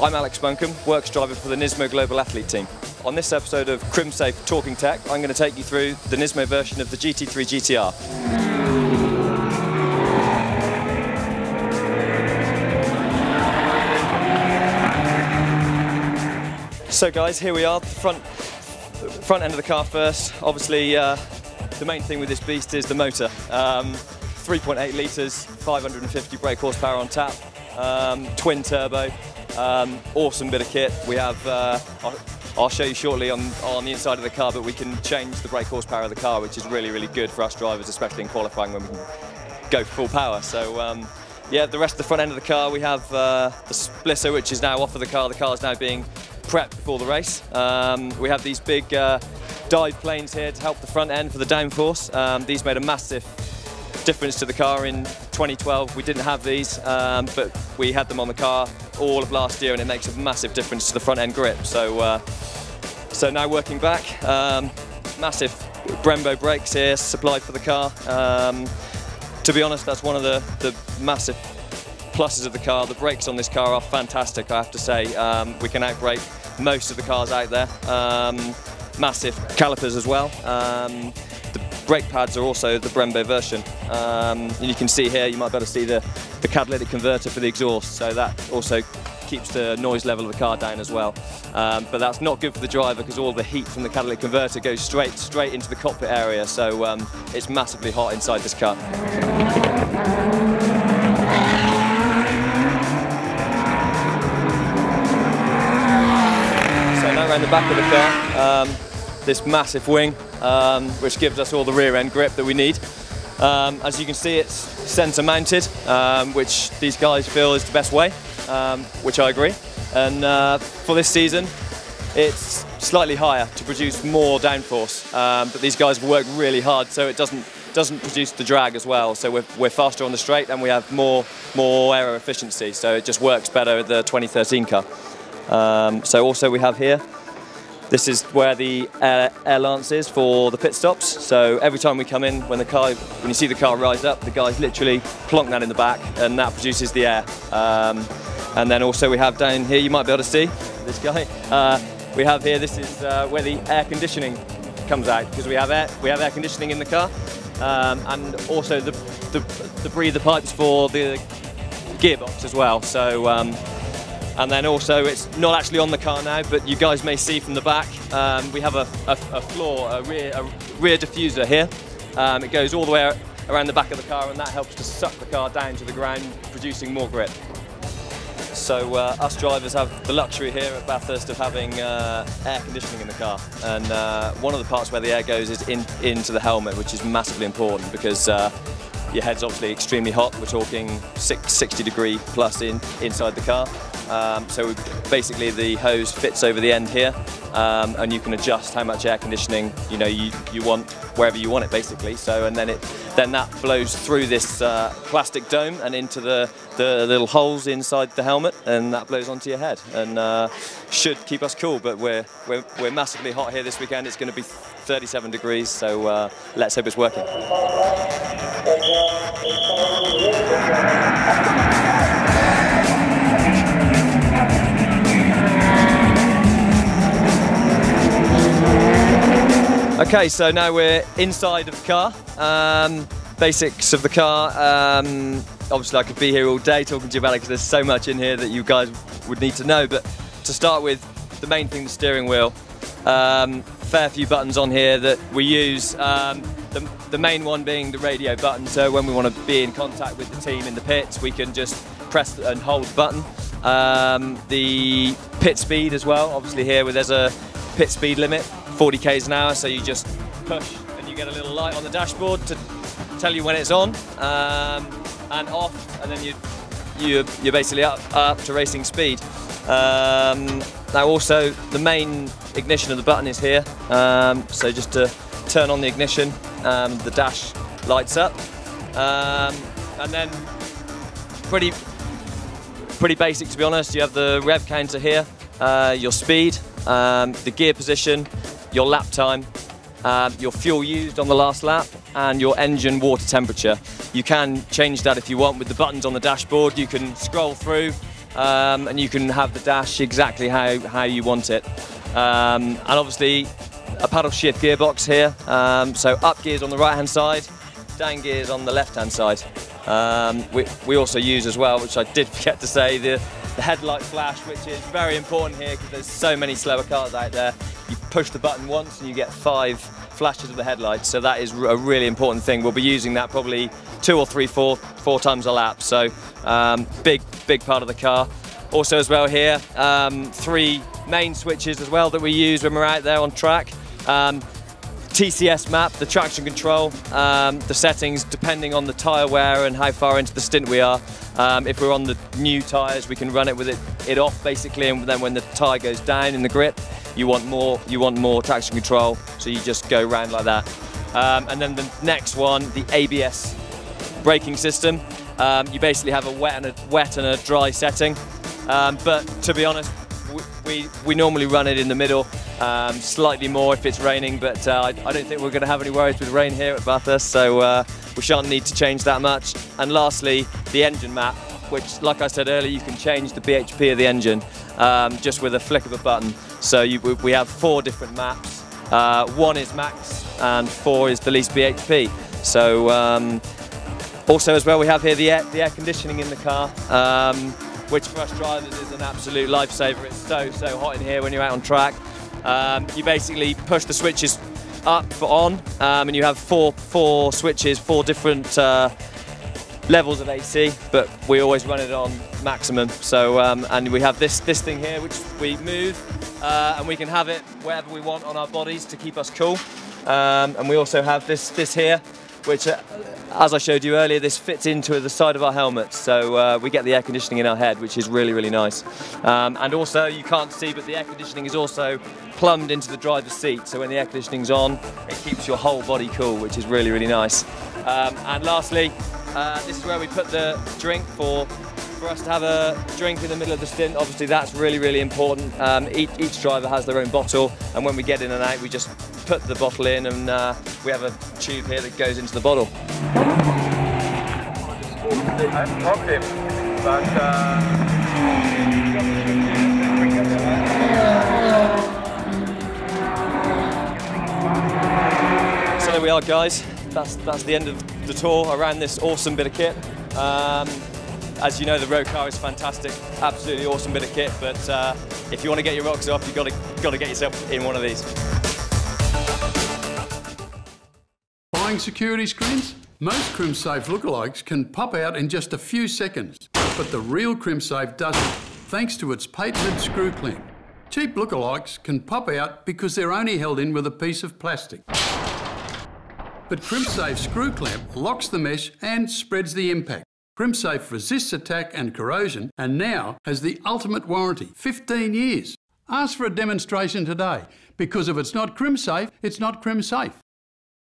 I'm Alex Buncombe, works driver for the Nismo Global Athlete team. On this episode of Crimsafe Talking Tech, I'm going to take you through the Nismo version of the GT3 GT-R. So guys, here we are, the front end of the car first. Obviously, the main thing with this beast is the motor. 3.8 litres, 550 brake horsepower on tap, twin turbo, awesome bit of kit. We have, I'll show you shortly on the inside of the car, but we can change the brake horsepower of the car, which is really, really good for us drivers, especially in qualifying when we can go for full power. So yeah, the rest of the front end of the car, we have the splitter, which is now off of the car. The car is now being prepped before the race. We have these big dive planes here to help the front end for the downforce. These made a massive difference to the car in 2012. We didn't have these, but we had them on the car all of last year, and it makes a massive difference to the front end grip. So, so now working back, massive Brembo brakes here supplied for the car. To be honest, that's one of the massive pluses of the car. The brakes on this car are fantastic, I have to say. We can outbrake most of the cars out there. Massive calipers as well. The brake pads are also the Brembo version. And you can see here, you might be able to see the catalytic converter for the exhaust, so that also keeps the noise level of the car down as well. But that's not good for the driver because all the heat from the catalytic converter goes straight into the cockpit area, so it's massively hot inside this car. So now around the back of the car, this massive wing, which gives us all the rear end grip that we need. As you can see, it's centre mounted, which these guys feel is the best way, which I agree. And for this season, it's slightly higher to produce more downforce, but these guys work really hard so it doesn't produce the drag as well. So we're faster on the straight and we have more aero efficiency, so it just works better with the 2013 car. So also we have here, this is where the air lance is for the pit stops. So every time we come in, when you see the car rise up, the guys literally plonk that in the back, and that produces the air. And then also we have down here, you might be able to see this guy. We have here, this is where the air conditioning comes out, because we have air conditioning in the car, and also the breather pipes for the gearbox as well. So. And then also, it's not actually on the car now, but you guys may see from the back, we have a rear diffuser here. It goes all the way around the back of the car, and that helps to suck the car down to the ground, producing more grip. So us drivers have the luxury here at Bathurst of having air conditioning in the car. And one of the parts where the air goes is into the helmet, which is massively important because your head's obviously extremely hot. We're talking 60 degree plus inside the car. So basically the hose fits over the end here, and you can adjust how much air conditioning you want wherever you want it basically. So and then that flows through this plastic dome and into the little holes inside the helmet, and that blows onto your head and should keep us cool. But we're massively hot here this weekend. It's going to be 37 degrees, so let's hope it's working. Okay, so now we're inside of the car. Basics of the car. Obviously I could be here all day talking to you about it because there's so much in here that you guys would need to know, but to start with, the main thing, the steering wheel. Fair few buttons on here that we use. The main one being the radio button, so when we want to be in contact with the team in the pits, we can just press and hold the button. The pit speed as well, obviously here where there's a pit speed limit, 40 k's an hour, so you just push and you get a little light on the dashboard to tell you when it's on and off, and then you're basically up to racing speed. Now also the main ignition of the button is here, so just to turn on the ignition, the dash lights up, and then pretty basic to be honest. You have the rev counter here, your speed, the gear position, your lap time, your fuel used on the last lap, and your engine water temperature. You can change that if you want with the buttons on the dashboard. You can scroll through and you can have the dash exactly how you want it. And obviously a paddle shift gearbox here, so up gears on the right hand side, down gears on the left hand side. We also use as well, which I did forget to say, the headlight flash, which is very important here because there's so many slower cars out there. You push the button once and you get 5 flashes of the headlights, so that is a really important thing. We'll be using that probably 2 or 3, 4 times a lap, so big part of the car. Also as well here, 3 main switches as well that we use when we're out there on track. TCS map, the traction control, the settings depending on the tyre wear and how far into the stint we are. If we're on the new tyres, we can run it with it off basically, and then when the tyre goes down in the grip, you want more traction control, so you just go round like that. And then the next one, the ABS braking system. You basically have a wet and a dry setting, but to be honest, we normally run it in the middle, slightly more if it's raining, but I don't think we're going to have any worries with rain here at Bathurst, so we shan't need to change that much. And lastly, the engine map, which, like I said earlier, you can change the BHP of the engine just with a flick of a button. So we have 4 different maps. 1 is max and 4 is the least BHP. So also as well, we have here the air conditioning in the car, which for us drivers is an absolute lifesaver. It's so hot in here when you're out on track. You basically push the switches up for on, and you have four switches, 4 different levels of AC, but we always run it on maximum. So and we have this thing here which we move, and we can have it wherever we want on our bodies to keep us cool. And we also have this here, which as I showed you earlier, this fits into the side of our helmets, so we get the air conditioning in our head, which is really nice. And also, you can't see, but the air conditioning is also plumbed into the driver's seat, so when the air conditioning's on, it keeps your whole body cool, which is really nice. And lastly, this is where we put the drink for us to have a drink in the middle of the stint. Obviously that's really important. Each driver has their own bottle, and when we get in and out, we just put the bottle in, and we have a tube here that goes into the bottle. I've talked him, but so there we are, guys. That's the end of the tour around this awesome bit of kit. As you know, the road car is fantastic, absolutely awesome bit of kit, but if you want to get your rocks off, you've got to get yourself in one of these. Buying security screens? Most CrimSafe lookalikes can pop out in just a few seconds, but the real CrimSafe doesn't, thanks to its patented screw clamp. Cheap lookalikes can pop out because they're only held in with a piece of plastic. But CrimSafe screw clamp locks the mesh and spreads the impact. CrimSafe resists attack and corrosion, and now has the ultimate warranty, 15 years. Ask for a demonstration today, because if it's not CrimSafe, it's not CrimSafe.